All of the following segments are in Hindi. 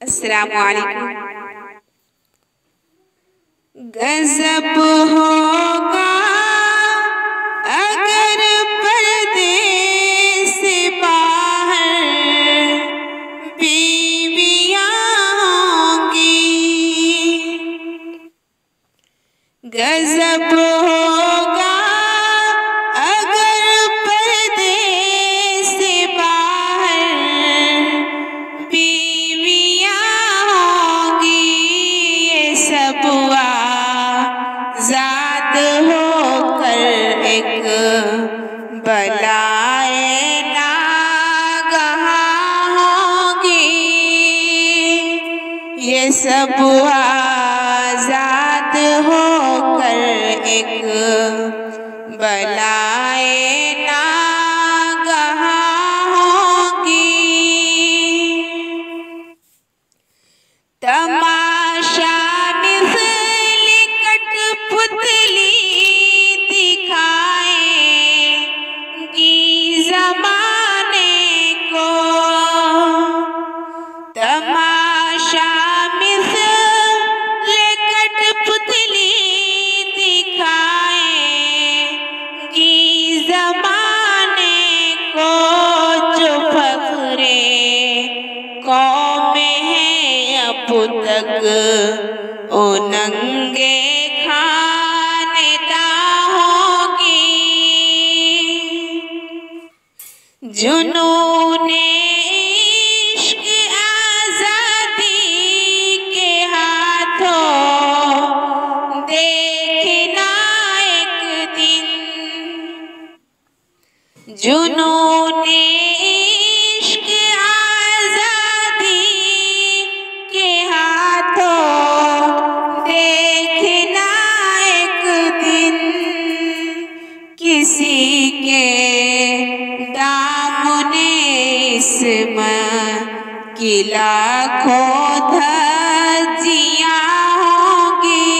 अस्सलामुअलैकुम। गज़ब होगा अगर पर्दे से बाहर बीवियाँ होंगी। गज़ब होगा अगर पर्दे से बाहर बीवियाँ होंगी। ये सब आज़ाद होकर एक बलाए नागहां होंगी। ये सब आज़ाद होकर एक बलाए नागहां होंगी। तमाशा मिस्ल कठपुतली दिखाएंगी ज़माने को। तमाशा मिस्ल कठपुतली दिखाएंगी ज़माने को। जो फ़ख्रे कौम है अब तक ओ नंगे खानेदां होंगी। जुनूने इश्क आज़ादी के हाथों देखना एक दिन। जुनूने इश्क आज़ादी के हाथों देखना एक दिन। किसी के दामने इस्मत की लाखों धज्जियां होंगी।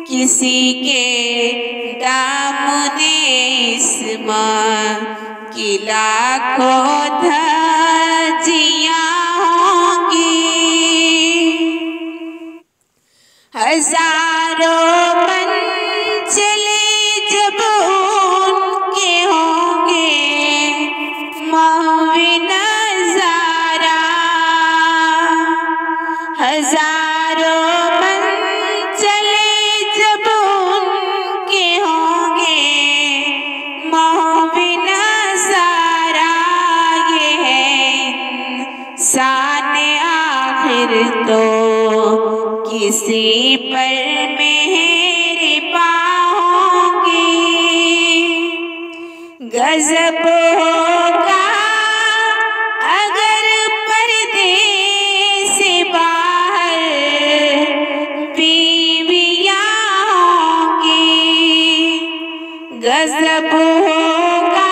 किसी के दामने इस्मत की लाखों धज्जियां होंगी। हजारों मंजिले जब उनके होंगे महवी नज़ारा। हजारों मंजिले जब उनके होंगे महवी नज़ारा। ये है इंसान आखिर तो किसी पर मेहरबां होंगी। गज़ब होगा अगर पर्दे से बाहर बीवियाँ होंगी। गज़ब होगा